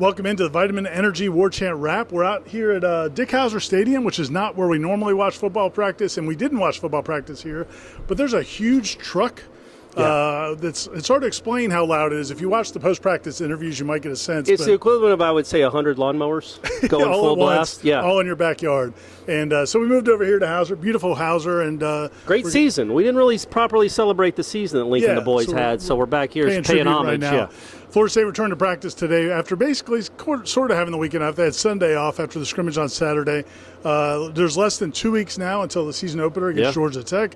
Welcome into the Vitamin Energy Warchant Wrap. We're out here at Dick Hauser Stadium, which is not where we normally watch football practice, and we didn't watch football practice here. But there's a huge truck. It's hard to explain how loud it is. If you watch the post-practice interviews, you might get a sense. It's the equivalent of, I would say, 100 lawnmowers going all full at once, blast. Yeah, all in your backyard. And so we moved over here to Hauser, beautiful Hauser, and great season. We didn't really properly celebrate the season that Lincoln the boys had, so we're back here paying homage. Right now. Florida State returned to practice today after basically sort of having the weekend off. They had Sunday off after the scrimmage on Saturday. There's less than 2 weeks now until the season opener against Georgia Tech.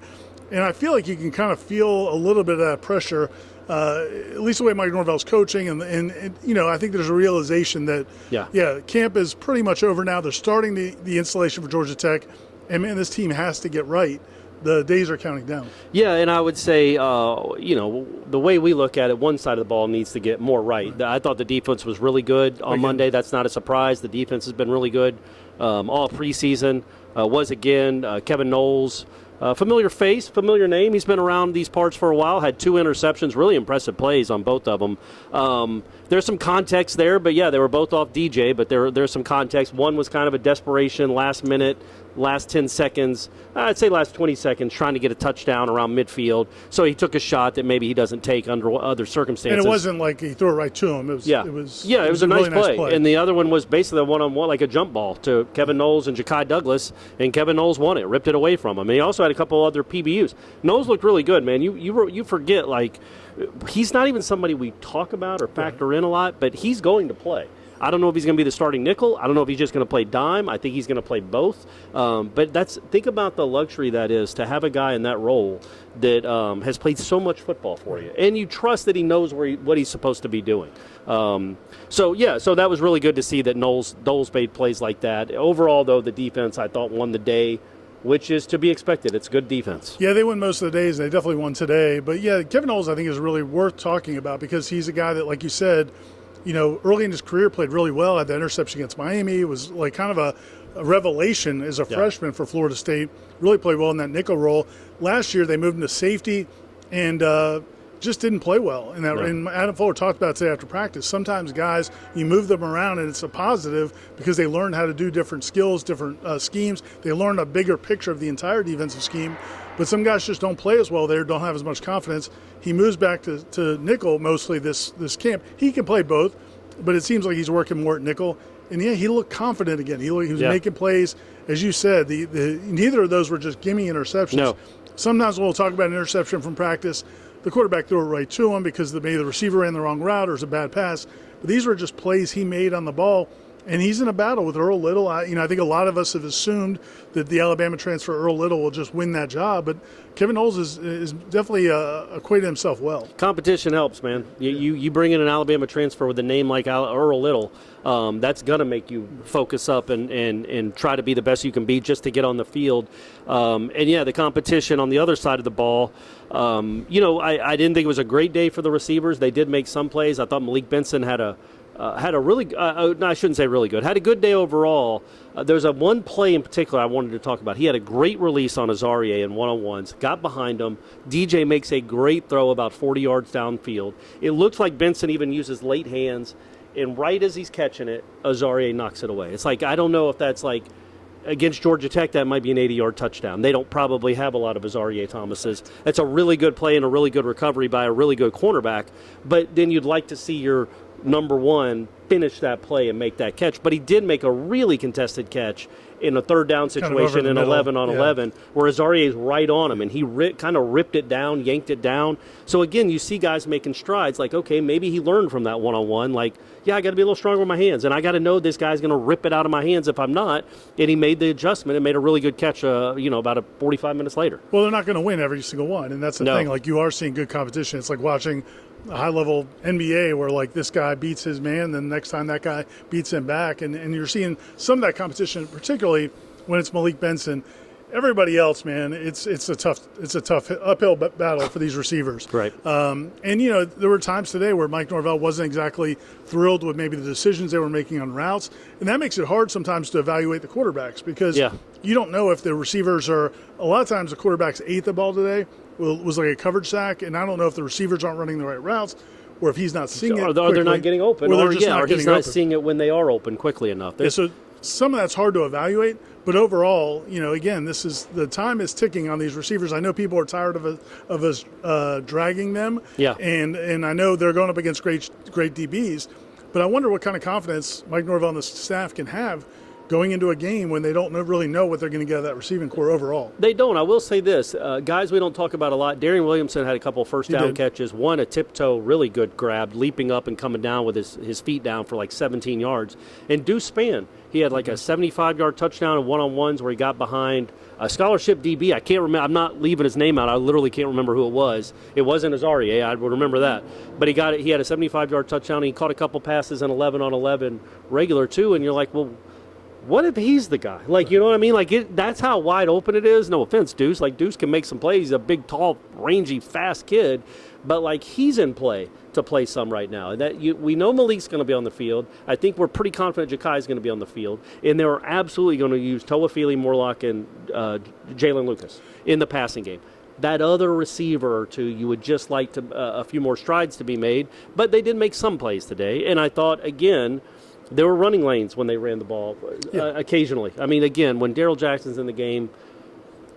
And I feel like you can kind of feel a little bit of that pressure, at least the way Mike Norvell's coaching. And you know, I think there's a realization that, camp is pretty much over now. They're starting the installation for Georgia Tech. And, man, this team has to get right. The days are counting down. Yeah, and I would say, the way we look at it, one side of the ball needs to get more right. I thought the defense was really good on Monday. That's not a surprise. The defense has been really good all preseason. Kevin Knowles. Familiar face, familiar name. He's been around these parts for a while. Had 2 interceptions, really impressive plays on both of them. There's some context there, but they were both off DJ, but there's some context. One was kind of a desperation, last minute, last 10 seconds, I'd say last 20 seconds, trying to get a touchdown around midfield. So he took a shot that maybe he doesn't take under other circumstances. And it wasn't like he threw it right to him. It was a nice play. And the other one was basically a one-on-one, like a jump ball to Kevin Knowles and Ja'Kai Douglas, and Kevin Knowles won it, ripped it away from him. And he also had a couple other PBUs. Knowles looked really good, man. You forget, like, he's not even somebody we talk about or factor in a lot, but he's going to play. I don't know if he's going to be the starting nickel. I don't know if he's just going to play dime. I think he's going to play both. But think about the luxury that is to have a guy in that role that has played so much football for you, and you trust that he knows what he's supposed to be doing. So that was really good to see that Knowles made plays like that. Overall, though, the defense I thought won the day, which is to be expected. It's good defense. Yeah, they won most of the days. They definitely won today. But, Kevin Knowles I think is really worth talking about because he's a guy that, like you said, early in his career played really well. Had that interception against Miami. It was like kind of a revelation as a freshman for Florida State. Really played well in that nickel role. Last year they moved him to safety and just didn't play well. And Adam Fuller talked about today after practice. Sometimes guys, you move them around and it's a positive because they learn how to do different skills, different schemes. They learn a bigger picture of the entire defensive scheme. But some guys just don't play as well there, don't have as much confidence. He moves back to nickel mostly this camp. He can play both, but it seems like he's working more at nickel. And, he looked confident again. He was making plays. As you said, neither of those were just gimme interceptions. No. Sometimes we'll talk about an interception from practice. The quarterback threw it right to him because maybe the receiver ran the wrong route or it was a bad pass. But these were just plays he made on the ball. And he's in a battle with Earl Little. I think a lot of us have assumed that the Alabama transfer Earl Little will just win that job, but Kevin Knowles is definitely acquitted himself well. Competition helps, man. You bring in an Alabama transfer with a name like Earl Little, that's going to make you focus up and try to be the best you can be just to get on the field. The competition on the other side of the ball, I didn't think it was a great day for the receivers. They did make some plays. I thought Malik Benson had a really, I shouldn't say really good, had a good day overall. There's one play in particular I wanted to talk about. He had a great release on Azarie in one-on-ones, got behind him. DJ makes a great throw about 40 yards downfield. It looks like Benson even uses late hands, and right as he's catching it, Azarie knocks it away. It's like, I don't know if that's like, against Georgia Tech, that might be an 80-yard touchdown. They don't probably have a lot of Azarie Thomases. That's a really good play and a really good recovery by a really good cornerback, but then you'd like to see your number one finish that play and make that catch. But he did make a really contested catch in a third down situation in 11 on 11 where Azarie is right on him, and he kind of ripped it down, yanked it down. So, again, you see guys making strides like, okay, maybe he learned from that one-on-one. Like, I got to be a little stronger with my hands, and I got to know this guy's going to rip it out of my hands if I'm not. And he made the adjustment and made a really good catch, about 45 minutes later. Well, they're not going to win every single one, and that's the thing. Like, you are seeing good competition. It's like watching a high-level NBA where, like, this guy beats his man, then the next time that guy beats him back. And you're seeing some of that competition, particularly when it's Malik Benson. Everybody else, man, it's a tough uphill battle for these receivers. Right. There were times today where Mike Norvell wasn't exactly thrilled with maybe the decisions they were making on routes, and that makes it hard sometimes to evaluate the quarterbacks because you don't know if the receivers are. A lot of times the quarterbacks ate the ball today was like a coverage sack, and I don't know if the receivers aren't running the right routes or if he's not seeing it or quickly, they're not getting open, or, or he's not open. seeing it when they are open quickly enough. Yeah, so some of that's hard to evaluate, but overall, again, the time is ticking on these receivers. I know people are tired of us dragging them, and I know they're going up against great DBs, but I wonder what kind of confidence Mike Norvell and the staff can have going into a game when they don't really know what they're going to get out of that receiving core overall. They don't. I will say this. Guys we don't talk about a lot, Darian Williamson had a couple first down catches. One, a tiptoe, really good grab, leaping up and coming down with his feet down for like 17 yards. And Deuce Spann, he had like a 75-yard touchdown and one-on-ones where he got behind a scholarship DB. I can't remember. I'm not leaving his name out. I literally can't remember who it was. It wasn't Azarie. I would remember that. But he had a 75-yard touchdown. And he caught a couple passes in 11-on-11 regular too. And you're like, well, what if he's the guy? Like, you know what I mean? Like, that's how wide open it is. No offense, Deuce. Like, Deuce can make some plays. He's a big, tall, rangy, fast kid. But, like, he's in play to play some right now. And we know Malik's going to be on the field. I think we're pretty confident Jakai's going to be on the field. And they're absolutely going to use Toa Feely, Morlock, and Jalen Lucas in the passing game. That other receiver or two, you would just like to a few more strides to be made. But they did make some plays today. And I thought, again, there were running lanes when they ran the ball occasionally. I mean, again, when Darrell Jackson's in the game,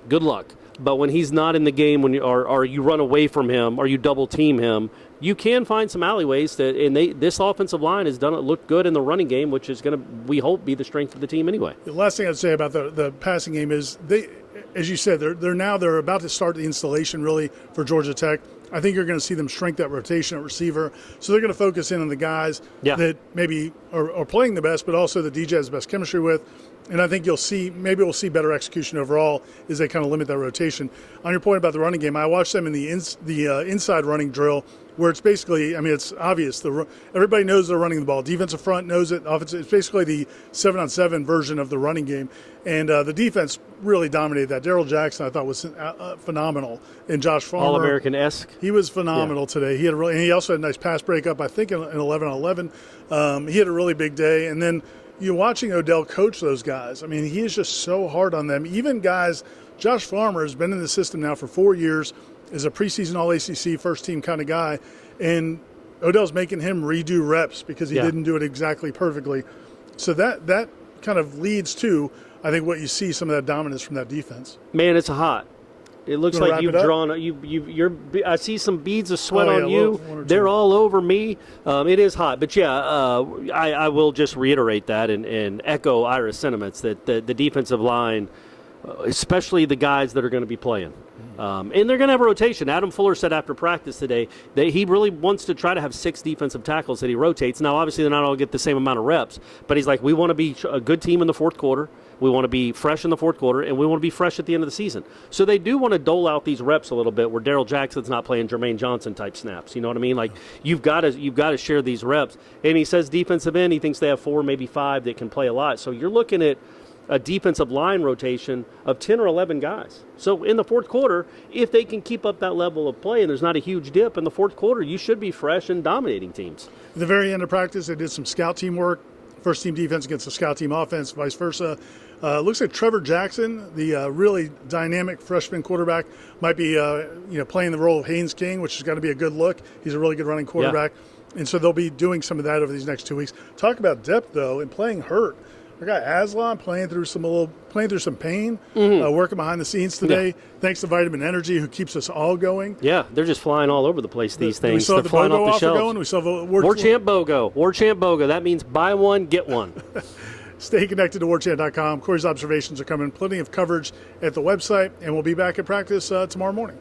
good luck. But when he's not in the game, or you run away from him, or you double team him, you can find some alleyways this offensive line has done it look good in the running game, which is going to, we hope, be the strength of the team anyway. The last thing I'd say about the passing game is as you said, they're about to start the installation really for Georgia Tech. I think you're going to see them shrink that rotation at receiver. So they're going to focus in on the guys that maybe are playing the best, but also that DJ has the best chemistry with. And I think we'll see better execution overall as they kind of limit that rotation. On your point about the running game, I watched them in the inside running drill, where it's basically, I mean, it's obvious. Everybody knows they're running the ball. Defensive front knows it. Offensive, it's basically the 7-on-7 version of the running game. And the defense really dominated that. Darrell Jackson, I thought, was phenomenal. And Josh Farmer, All-American-esque. He was phenomenal today. And he also had a nice pass breakup, I think, in 11-on-11. He had a really big day. And then you're watching Odell coach those guys. I mean, he is just so hard on them. Even guys, Josh Farmer has been in the system now for 4 years, is a preseason All-ACC first-team kind of guy, and Odell's making him redo reps because he didn't do it exactly perfectly. So that kind of leads to, I think, what you see, some of that dominance from that defense. Man, it's hot. It looks like you've drawn. I see some beads of sweat on you. They're all over me. It is hot, but I will just reiterate that and echo Ira's sentiments that the defensive line, especially the guys that are going to be playing. And they're going to have a rotation. Adam Fuller said after practice today that he really wants to try to have 6 defensive tackles that he rotates. Now, obviously, they're not all get the same amount of reps, but he's like, we want to be a good team in the fourth quarter. We want to be fresh in the fourth quarter, and we want to be fresh at the end of the season. So they do want to dole out these reps a little bit where Darrell Jackson's not playing Jermaine Johnson-type snaps. You know what I mean? Like, you've got to share these reps. And he says defensive end, he thinks they have 4, maybe 5 that can play a lot. So you're looking at a defensive line rotation of 10 or 11 guys. So in the fourth quarter, if they can keep up that level of play and there's not a huge dip in the fourth quarter, you should be fresh and dominating teams. At the very end of practice, they did some scout team work, first team defense against the scout team offense, vice versa. Looks like Trevor Jackson, the really dynamic freshman quarterback, might be playing the role of Haynes King, which is going to be a good look. He's a really good running quarterback. Yeah. And so they'll be doing some of that over these next 2 weeks. Talk about depth, though, and playing hurt. I got Aslan playing through some pain, working behind the scenes today. Yeah. Thanks to Vitamin Energy, who keeps us all going. Yeah, they're just flying all over the place. These things. We still have they're the flying BOGO off the shelves. going. We still have Warchant BOGO. Warchant BOGO. That means buy one, get one. Stay connected to Warchant.com. Corey's observations are coming. Plenty of coverage at the website, and we'll be back at practice tomorrow morning.